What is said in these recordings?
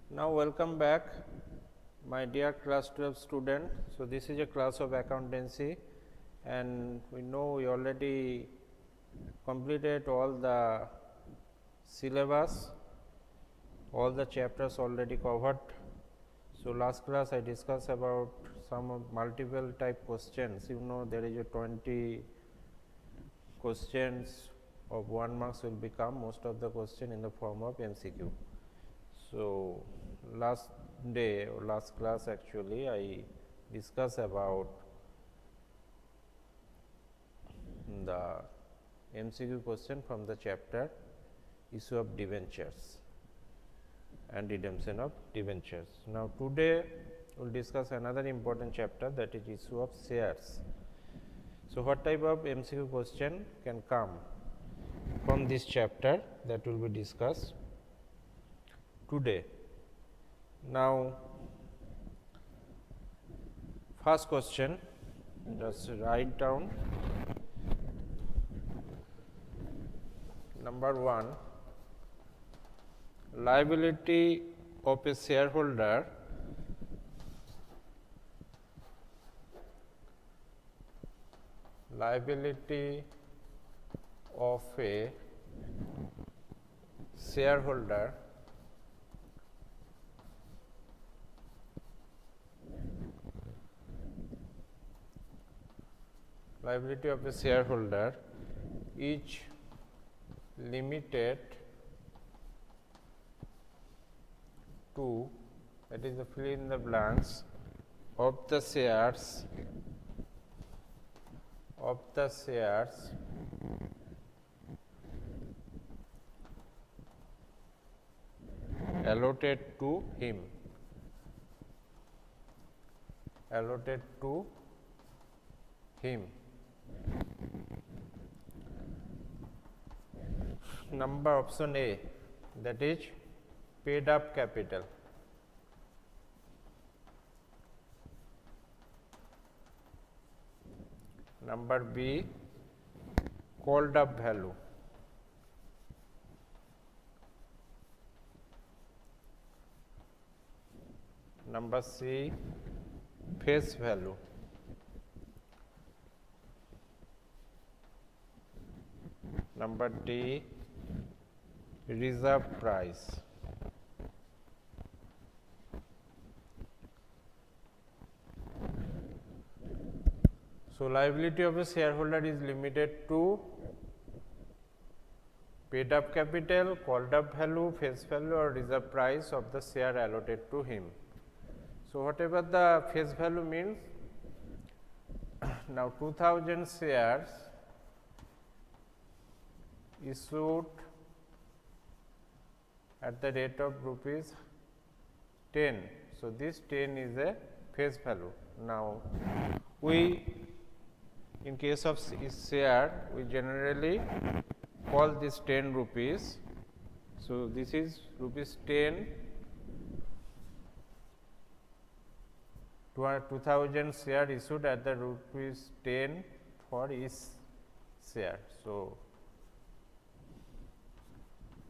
Now welcome back my dear class 12 student. So this is a class of accountancy and we know we already completed all the syllabus, all the chapters already covered. So last class I discussed about some of multiple type questions. You know there is a 20 questions of 1 marks will become most of the question in the form of MCQ. So last day or last class actually I discussed about the MCQ question from the chapter issue of debentures and redemption of debentures. Now today we will discuss another important chapter, that is issue of shares. So what type of MCQ question can come from this chapter, that will be discussed today. Now first question, just write down number 1, liability of a shareholder liability of a shareholder liability of a shareholder is limited to, that is the fill in the blanks, of the shares allotted to him. Number option A, that is paid up capital. Number B, called up value. Number C, face value. Number D, reserve price. So liability of a shareholder is limited to paid up capital, called up value, face value or reserve price of the share allotted to him. So whatever the face value means, now 2000 shares issued at the rate of rupees 10. So this 10 is a face value. Now we, in case of share, we generally call this 10 rupees. So this is rupees 10, 2000 share issued at the rupees 10 for each share. So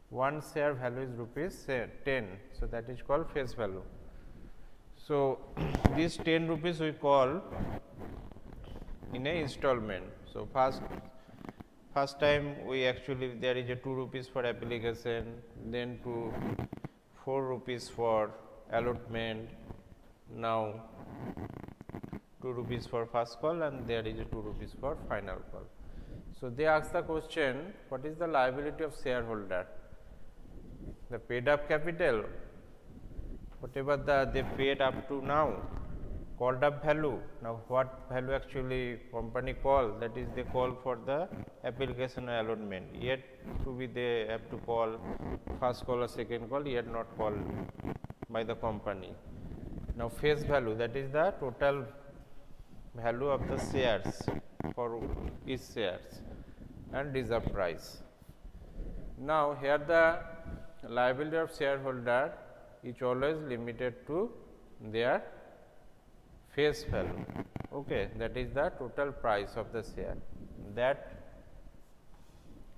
one share value is rupees 10. So that is called face value. So this 10 rupees we call in a installment. So first time we actually, there is a 2 rupees for application, then 4 rupees for allotment, now 2 rupees for first call, and there is a 2 rupees for final call. So they ask the question, what is the liability of shareholder? The paid up capital, whatever they paid up to now, called up value. Now what value actually company call, that is they call for the application allotment, yet to be they have to call first call or second call, yet not called by the company. Now face value, that is the total value of the shares for each shares, and reserve price. Now here the liability of shareholder is always limited to their face value. Okay, that is the total price of the share that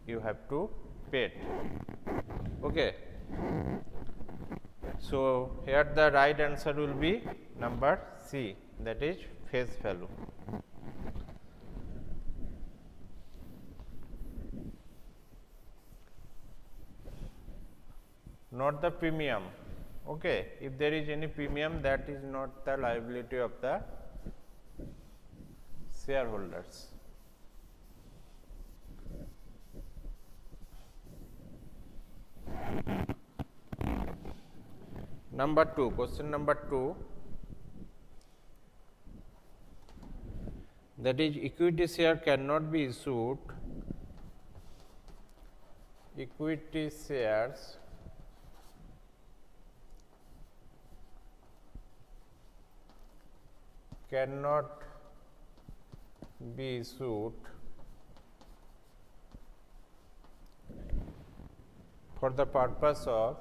you have to pay. Okay. So, here the right answer will be number C, that is face value. Not the premium. Okay, if there is any premium, that is not the liability of the shareholders. Number 2, question number 2, that is equity share cannot be issued, equity shares cannot be issued for the purpose of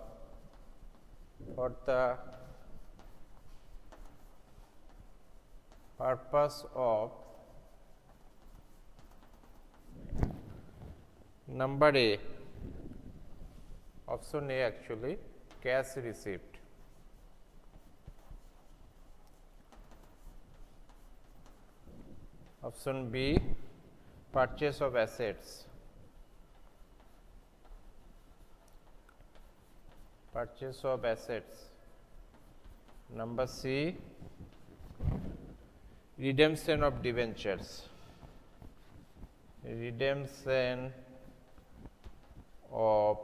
number A, option A actually, cash received. Option B, purchase of assets. Purchase of assets. Number C, redemption of debentures. Redemption of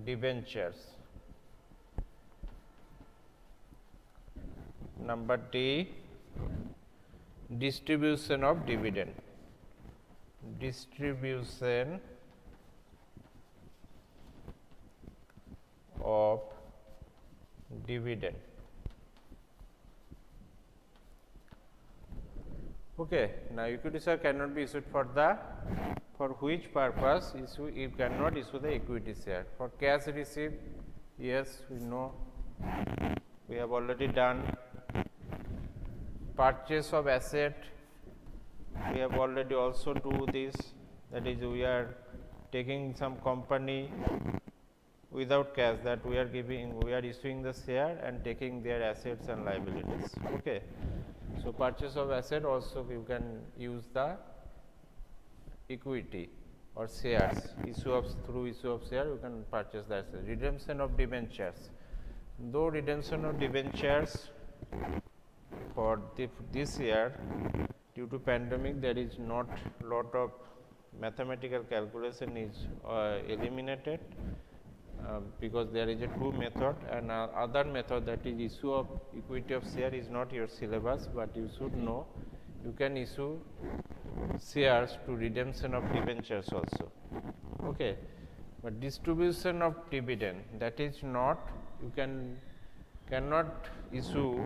debentures. Number D, distribution of dividend. Distribution of dividend. Okay, now equity share cannot be issued for which purpose you cannot issue the equity share. For cash received, yes, we know, we have already done. Purchase of asset, we have already also do this, that is we are taking some company without cash, that we are issuing the share and taking their assets and liabilities. Okay. So, purchase of asset also you can use the equity or shares, through issue of share you can purchase the asset. Redemption of debentures, though redemption of debentures for this year due to pandemic there is not lot of mathematical calculation is eliminated, because there is a true method and other method, that is issue of equity of share is not your syllabus, but you should know you can issue shares to redemption of debentures also. Okay. But distribution of dividend, that is not, you cannot issue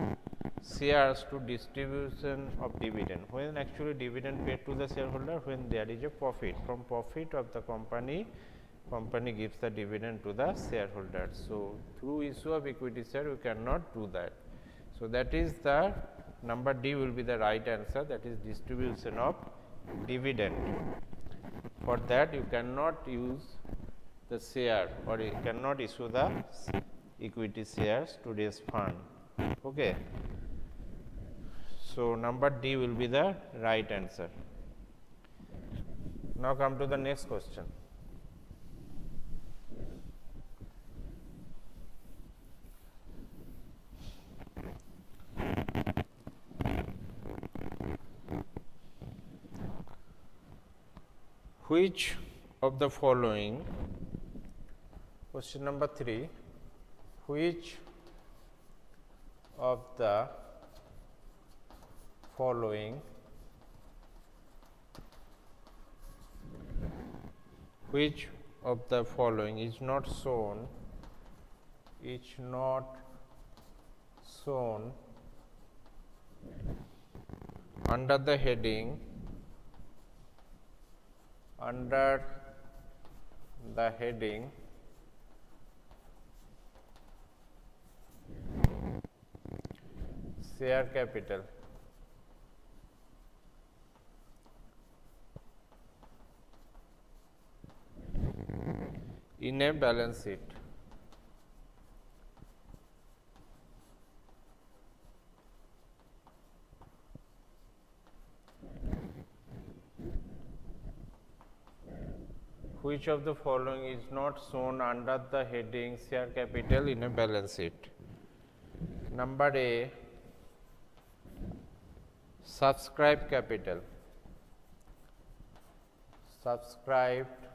shares to distribution of dividend, when actually dividend paid to the shareholder, when there is a profit, from profit of the company gives the dividend to the shareholders. So, through issue of equity share you cannot do that. So, that is the number D will be the right answer, that is distribution of dividend. For that you cannot use the share or you cannot issue the equity shares to raise fund. Okay. So, number D will be the right answer. Now, come to the next question. Which of the following, question number 3, which of the following is not shown under the heading share capital. In a balance sheet. which of the following is not shown under the heading share capital in a balance sheet? Number A, subscribed capital. Subscribed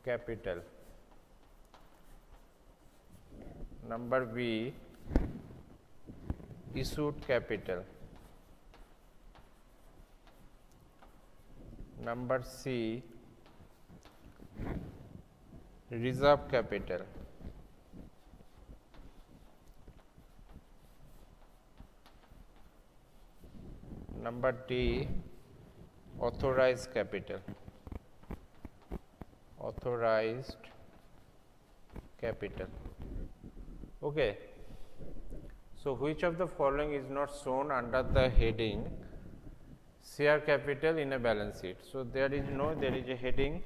capital. Number B, issued capital. Number C, reserve capital. Number D, authorized capital. Authorized capital. Okay. So, which of the following is not shown under the heading share capital in a balance sheet? So, there is a heading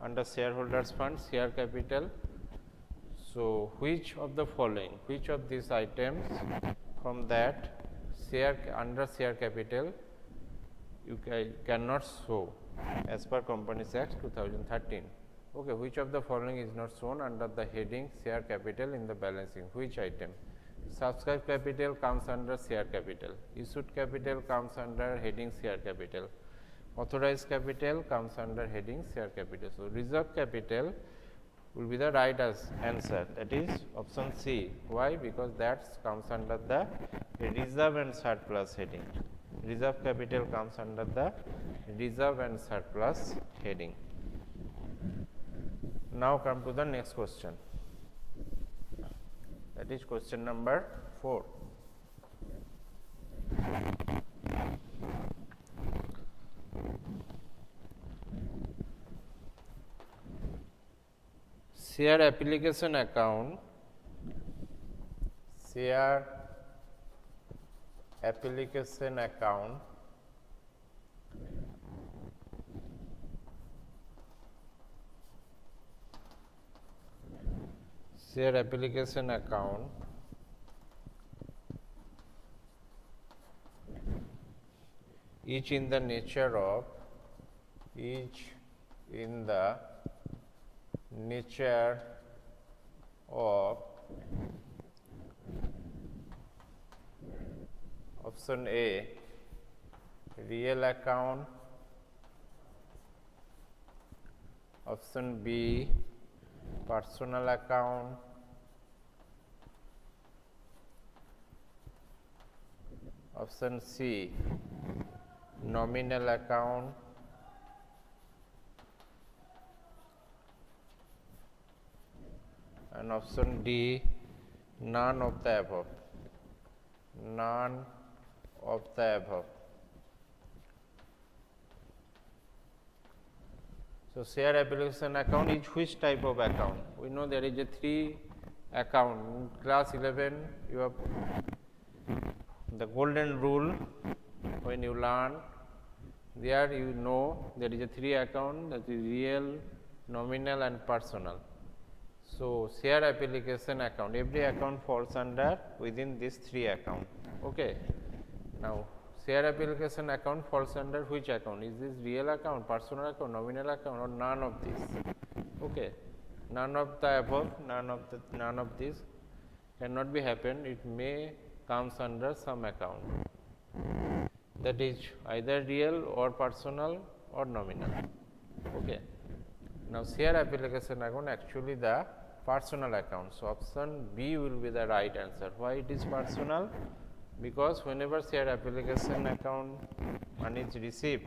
under shareholders fund share capital. So, which of the following, which of these items from that share under share capital you cannot show as per Companies Act 2013. Okay, which of the following is not shown under the heading share capital in the balancing? Which item? Subscribed capital comes under share capital, issued capital comes under heading share capital, authorized capital comes under heading share capital. So, reserve capital will be the right answer, that is option C. Why? Because that comes under the reserve and surplus heading. Reserve capital comes under the reserve and surplus heading. Now come to the next question, that is question number 4. Share application account, share application account share application account each in the nature of option A, real account, option B, personal account, option C, nominal account, and option D, none of the above. None of the above. So, share application account is which type of account? We know there is a 3 account. In class 11, you have the golden rule. When you learn, there you know there is a 3 account, that is real, nominal and personal. So, share application account, every account falls under within these 3 account. Okay. Now, share application account falls under which account? Is this real account, personal account, nominal account, or none of these? Okay. None of the above, none of these cannot be happen. It may comes under some account, that is either real or personal or nominal. Okay. Now, share application account actually the personal account. So, option B will be the right answer. Why it is personal? Because whenever share application account money is received,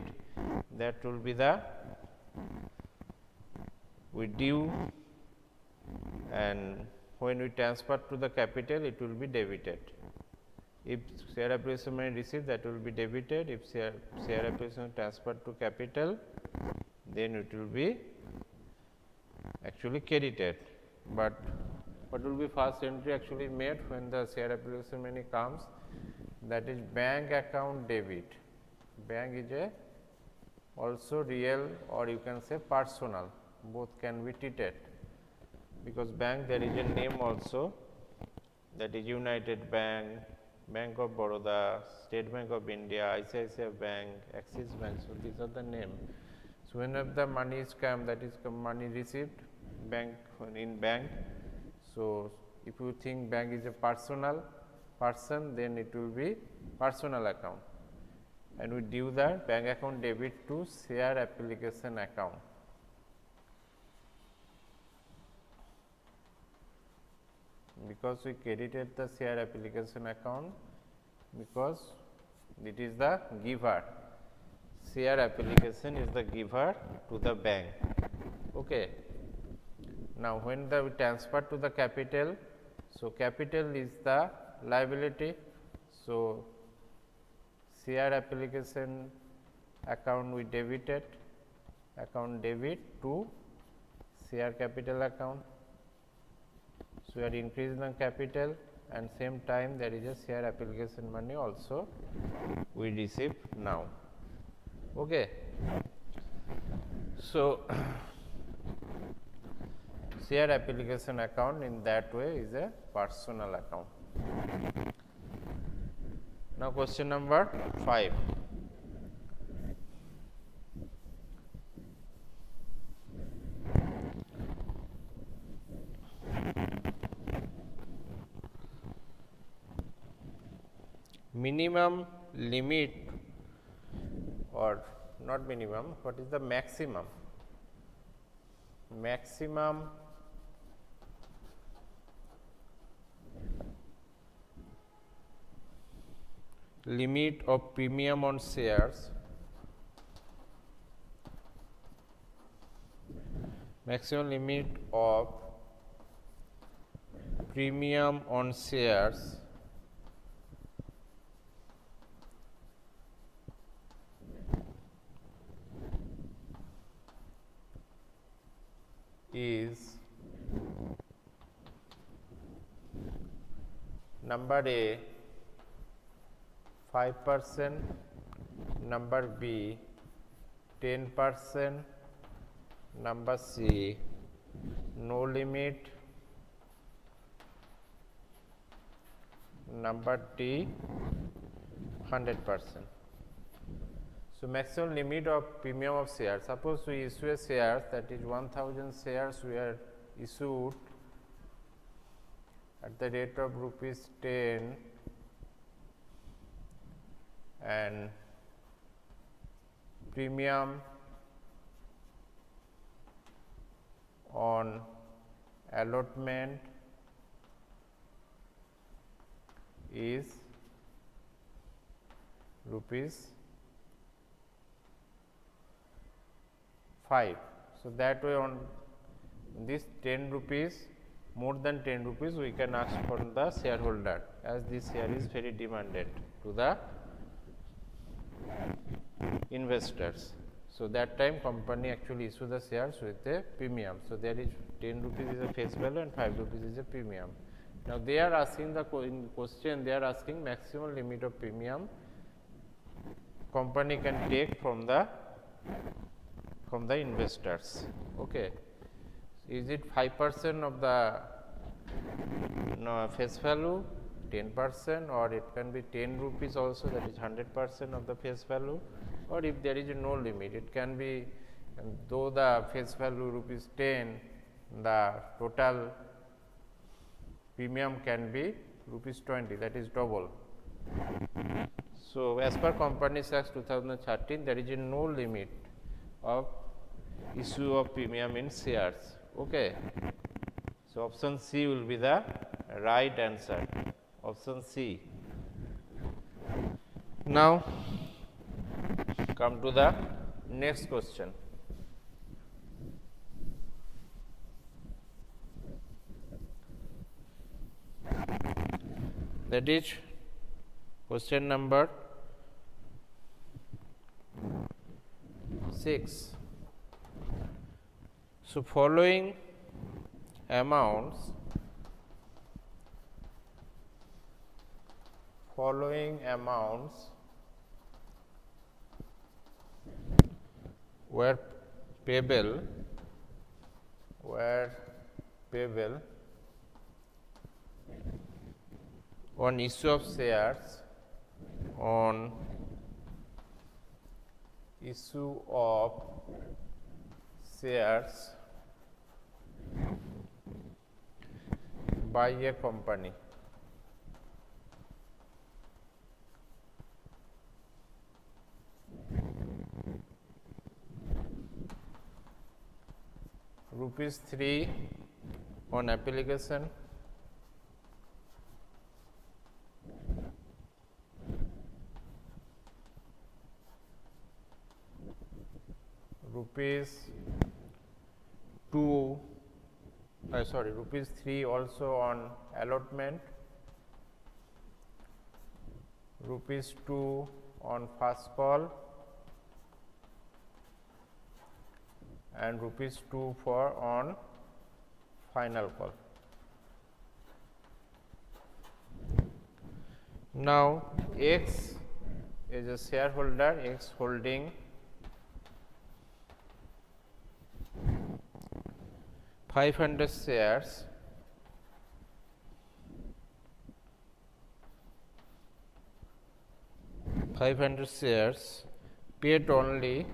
that will be the we due, and when we transfer to the capital, it will be debited. If share application money received, that will be debited. If share application transferred to capital, then it will be actually credited. But what will be first entry actually made when the share application money comes? That is bank account debit. Bank is a also real, or you can say personal, both can be treated, because bank there is a name also, that is United Bank, Bank of Baroda, State Bank of India, ICICI Bank, Axis Bank. So, these are the name. So whenever the money is come, that is money received bank in bank. So if you think bank is a person, then it will be personal account, and we due the bank account debit to share application account. Because we credited the share application account, because it is the giver. Share application is the giver to the bank. Okay. Now, when we transfer to the capital, so capital is the liability. So, share application account we debited, account debit to share capital account. So, we are increasing the capital, and same time there is a share application money also we receive now. Okay. So, share application account in that way is a personal account. Now, question number 5. Minimum limit, or not minimum, what is the maximum? Maximum limit of premium on shares, maximum limit of premium on shares is number A 5%, number B 10%, number C no limit, number D 100%. So, maximum limit of premium of shares. Suppose we issue a shares, that is 1000 shares we are issued at the rate of rupees 10, and premium on allotment is rupees 5. So, that way on this 10 rupees, more than 10 rupees we can ask from the shareholder, as this share is very demanded to the investors. So, that time company actually issue the shares with a premium. So, there is 10 rupees is a face value and 5 rupees is a premium. Now, they are asking the in question, they are asking maximum limit of premium company can take from the investors. Okay. Is it 5% of the face value, 10%, or it can be 10 rupees also, that is 100% of the face value, or if there is no limit, it can be, though the face value rupees 10, the total premium can be rupees 20, that is double. So, as per Companies Act 2013, there is no limit of issue of premium in shares. Okay. So, option C will be the right answer, option C. Now, come to the next question. That is question number 6. So, following amounts were payable on issue of shares on issue of shares by a company. Rupees 3 on application, rupees 2 rupees 3 also on allotment, rupees 2 on first call, and rupees 2 for on final call. Now X is a shareholder, X holding 500 shares, paid only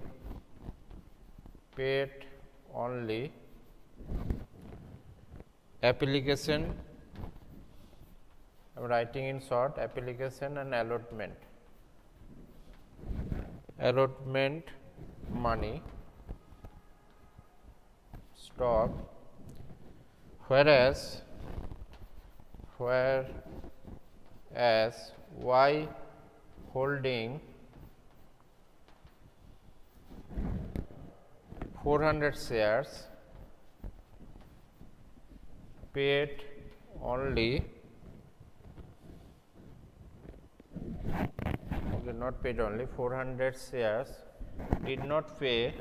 application, I am writing in short, application and allotment money stock, whereas Y holding 400 shares, paid only, not paid only, 400 shares did not pay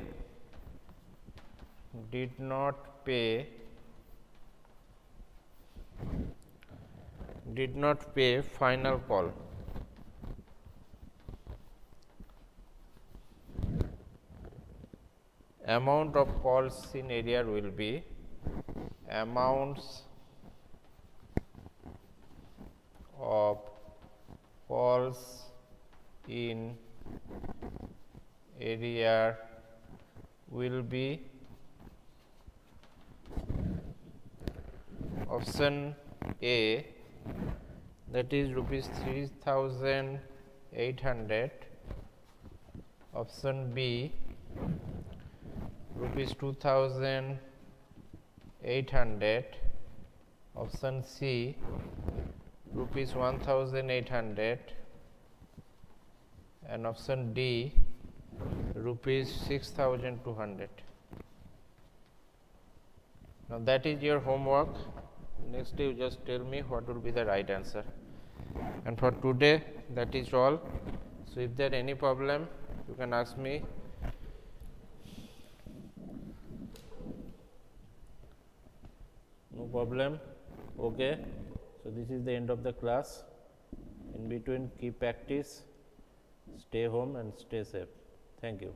final call. Amount of calls in arrear will be amounts of calls in arrear will be option A, that is rupees 3,800, option B rupees 2,800, option C rupees 1,800, and option D rupees 6,200. Now that is your homework. Next you just tell me what will be the right answer. And for today that is all. So if there any problem you can ask me. No problem. Okay. So this is the end of the class. In between keep practice, stay home and stay safe. Thank you.